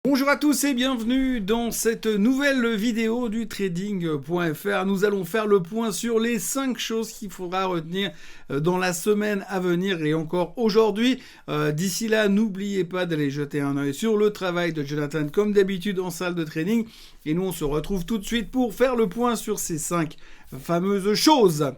Bonjour à tous et bienvenue dans cette nouvelle vidéo du trading.fr. Nous allons faire le point sur les 5 choses qu'il faudra retenir dans la semaine à venir et encore aujourd'hui. D'ici là, n'oubliez pas d'aller jeter un œil sur le travail de Jonathan comme d'habitude en salle de trading. Et nous, on se retrouve tout de suite pour faire le point sur ces 5 fameuses choses.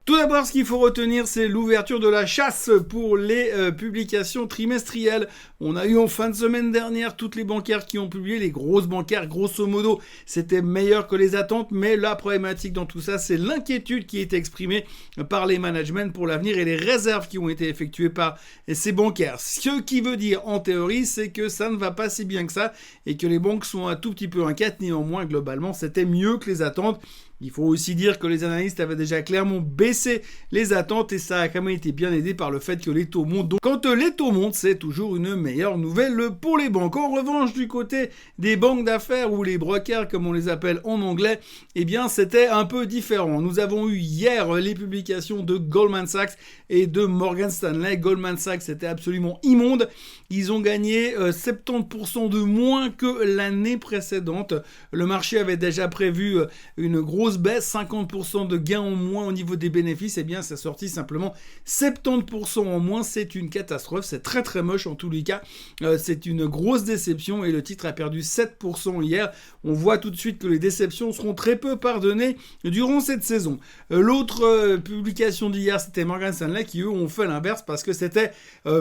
Tout d'abord, ce qu'il faut retenir, c'est l'ouverture de la chasse pour les publications trimestrielles. On a eu en fin de semaine dernière toutes les bancaires qui ont publié, les grosses bancaires, grosso modo, c'était meilleur que les attentes, mais la problématique dans tout ça, c'est l'inquiétude qui est exprimée par les managements pour l'avenir et les réserves qui ont été effectuées par ces bancaires. Ce qui veut dire, en théorie, c'est que ça ne va pas si bien que ça et que les banques sont un tout petit peu inquiètes. Néanmoins, globalement, c'était mieux que les attentes. Il faut aussi dire que les analystes avaient déjà clairement baissé les attentes et ça a quand même été bien aidé par le fait que les taux montent. Donc quand les taux montent, c'est toujours une meilleure nouvelle pour les banques. En revanche, du côté des banques d'affaires ou les brokers comme on les appelle en anglais, eh bien c'était un peu différent. Nous avons eu hier les publications de Goldman Sachs et de Morgan Stanley. Goldman Sachs, c'était absolument immonde. Ils ont gagné 70% de moins que l'année précédente. Le marché avait déjà prévu une grosse baisse, 50% de gains en moins au niveau des bénéfices, eh bien ça sortit simplement 70% en moins, c'est une catastrophe, c'est très très moche en tous les cas, c'est une grosse déception et le titre a perdu 7% hier. On voit tout de suite que les déceptions seront très peu pardonnées durant cette saison. L'autre publication d'hier, c'était Morgan Stanley qui eux ont fait l'inverse parce que c'était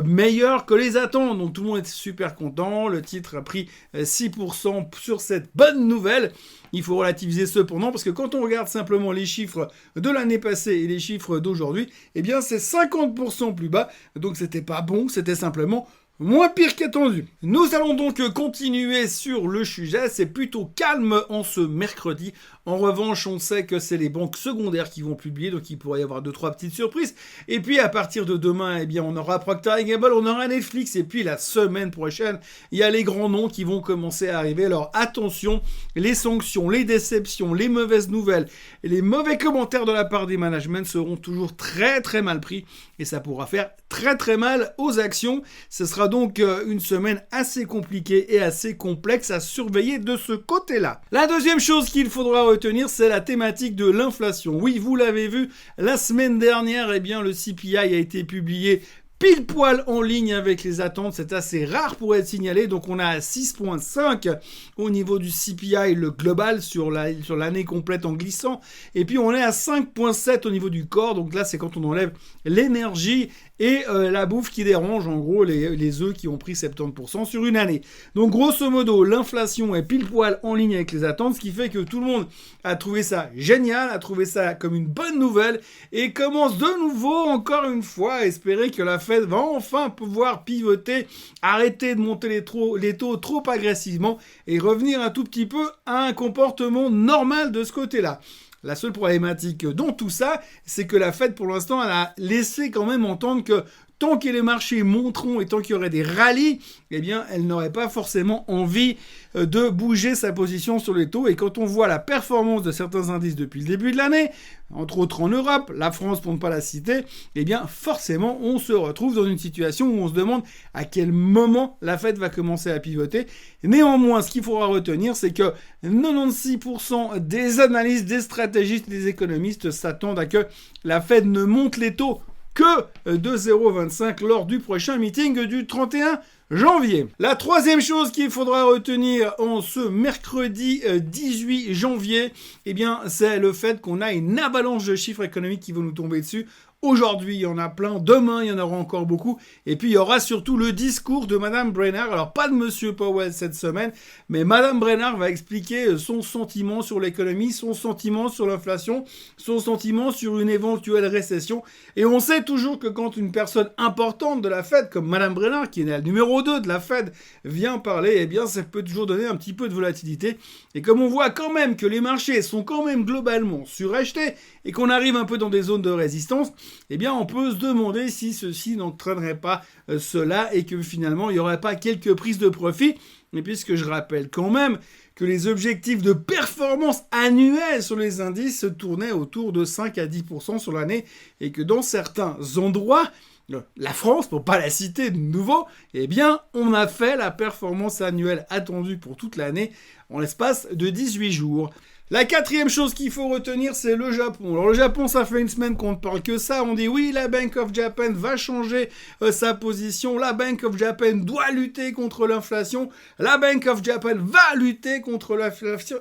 meilleur que les attentes, donc tout le monde était super content, le titre a pris 6% sur cette bonne nouvelle. Il faut relativiser cependant parce que quand on regarde simplement les chiffres de l'année passée et les chiffres d'aujourd'hui, eh bien c'est 50% plus bas. Donc c'était pas bon, c'était simplement moins pire qu'attendu. Nous allons donc continuer sur le sujet. C'est plutôt calme en ce mercredi. En revanche, on sait que c'est les banques secondaires qui vont publier, donc il pourrait y avoir 2-3 petites surprises. Et puis à partir de demain, eh bien, on aura Procter & Gamble, on aura Netflix. Et puis la semaine prochaine, il y a les grands noms qui vont commencer à arriver. Alors attention, les sanctions, les déceptions, les mauvaises nouvelles et les mauvais commentaires de la part des managements seront toujours très très mal pris. Et ça pourra faire très très mal aux actions. Ce sera donc une semaine assez compliquée et assez complexe à surveiller de ce côté-là. La deuxième chose qu'il faudra retenir, c'est la thématique de l'inflation. Oui, vous l'avez vu, la semaine dernière, eh bien, le CPI a été publié pile poil en ligne avec les attentes, c'est assez rare pour être signalé, donc on a 6,5 au niveau du CPI, le global sur l'année complète en glissant, et puis on est à 5,7 au niveau du corps, donc là c'est quand on enlève l'énergie et la bouffe qui dérange, en gros les œufs qui ont pris 70% sur une année. Donc grosso modo, l'inflation est pile poil en ligne avec les attentes, ce qui fait que tout le monde a trouvé ça génial, a trouvé ça comme une bonne nouvelle, et commence de nouveau, encore une fois, à espérer que la Fed va enfin pouvoir pivoter, arrêter de monter les taux trop agressivement et revenir un tout petit peu à un comportement normal de ce côté-là. La seule problématique dans tout ça, c'est que la Fed, pour l'instant, elle a laissé quand même entendre que tant que les marchés monteront et tant qu'il y aurait des rallyes, eh bien, elle n'aurait pas forcément envie de bouger sa position sur les taux. Et quand on voit la performance de certains indices depuis le début de l'année, entre autres en Europe, la France pour ne pas la citer, eh bien, forcément, on se retrouve dans une situation où on se demande à quel moment la Fed va commencer à pivoter. Néanmoins, ce qu'il faudra retenir, c'est que 96% des analystes, des stratégistes, des économistes s'attendent à que la Fed ne monte les taux que de 0,25 lors du prochain meeting du 31 janvier. La troisième chose qu'il faudra retenir en ce mercredi 18 janvier, eh bien, c'est le fait qu'on a une avalanche de chiffres économiques qui vont nous tomber dessus. Aujourd'hui, il y en a plein. Demain, il y en aura encore beaucoup. Et puis, il y aura surtout le discours de Madame Brainard. Alors, pas de Monsieur Powell cette semaine, mais Madame Brainard va expliquer son sentiment sur l'économie, son sentiment sur l'inflation, son sentiment sur une éventuelle récession. Et on sait toujours que quand une personne importante de la Fed, comme Madame Brainard, qui est la numéro 2 de la Fed, vient parler, eh bien, ça peut toujours donner un petit peu de volatilité. Et comme on voit quand même que les marchés sont quand même globalement surachetés et qu'on arrive un peu dans des zones de résistance, eh bien, on peut se demander si ceci n'entraînerait pas cela et que finalement, il n'y aurait pas quelques prises de profit. Et puisque je rappelle quand même que les objectifs de performance annuelle sur les indices se tournaient autour de 5 à 10% sur l'année et que dans certains endroits, la France, pour pas la citer de nouveau, eh bien, on a fait la performance annuelle attendue pour toute l'année en l'espace de 18 jours. La quatrième chose qu'il faut retenir, c'est le Japon. Alors le Japon, ça fait une semaine qu'on ne parle que ça. On dit oui, la Bank of Japan va changer sa position. La Bank of Japan doit lutter contre l'inflation. La Bank of Japan va lutter contre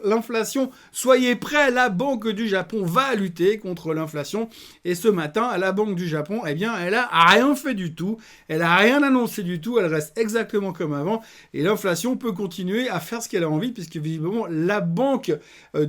l'inflation. Soyez prêts, la Banque du Japon va lutter contre l'inflation. Et ce matin, la Banque du Japon, eh bien, elle a rien fait du tout. Elle a rien annoncé du tout. Elle reste exactement comme avant. Et l'inflation peut continuer à faire ce qu'elle a envie, puisque visiblement, la Banque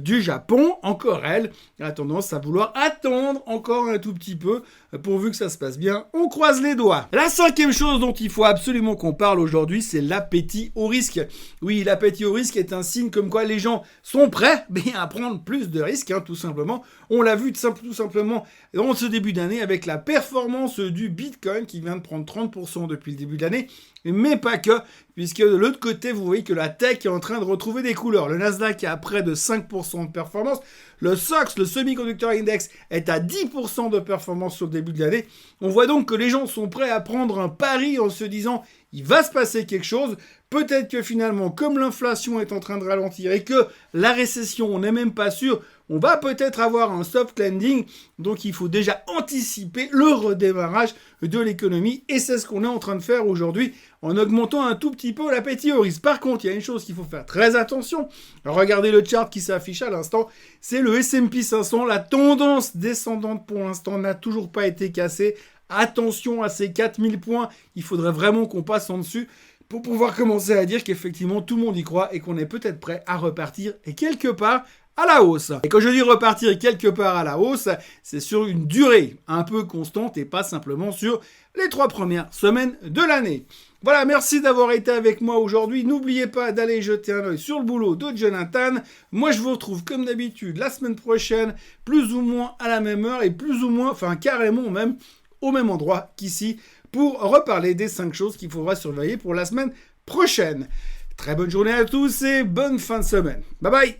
du Japon, encore elle, a tendance à vouloir attendre encore un tout petit peu pourvu que ça se passe bien. On croise les doigts. La cinquième chose dont il faut absolument qu'on parle aujourd'hui, c'est l'appétit au risque. Oui, l'appétit au risque est un signe comme quoi les gens sont prêts à prendre plus de risques, tout simplement. On l'a vu tout simplement dans ce début d'année avec la performance du Bitcoin qui vient de prendre 30% depuis le début de l'année, mais pas que, puisque de l'autre côté, vous voyez que la tech est en train de retrouver des couleurs. Le Nasdaq est à près de 5% de performance. Le SOX, le Semiconductor Index, est à 10% de performance sur le début de l'année. On voit donc que les gens sont prêts à prendre un pari en se disant « il va se passer quelque chose ». Peut-être que finalement, comme l'inflation est en train de ralentir et que la récession, on n'est même pas sûr, on va peut-être avoir un soft landing. Donc il faut déjà anticiper le redémarrage de l'économie. Et c'est ce qu'on est en train de faire aujourd'hui en augmentant un tout petit peu l'appétit au risque. Par contre, il y a une chose qu'il faut faire très attention. Regardez le chart qui s'affiche à l'instant. C'est le S&P 500. La tendance descendante pour l'instant n'a toujours pas été cassée. Attention à ces 4000 points. Il faudrait vraiment qu'on passe en dessus pour pouvoir commencer à dire qu'effectivement tout le monde y croit et qu'on est peut-être prêt à repartir et quelque part à la hausse. Et quand je dis repartir quelque part à la hausse, c'est sur une durée un peu constante et pas simplement sur les 3 premières semaines de l'année. Voilà, merci d'avoir été avec moi aujourd'hui. N'oubliez pas d'aller jeter un œil sur le boulot de Jonathan. Moi, je vous retrouve comme d'habitude la semaine prochaine, plus ou moins à la même heure et plus ou moins, enfin carrément même, au même endroit qu'ici, pour reparler des 5 choses qu'il faudra surveiller pour la semaine prochaine. Très bonne journée à tous et bonne fin de semaine. Bye bye!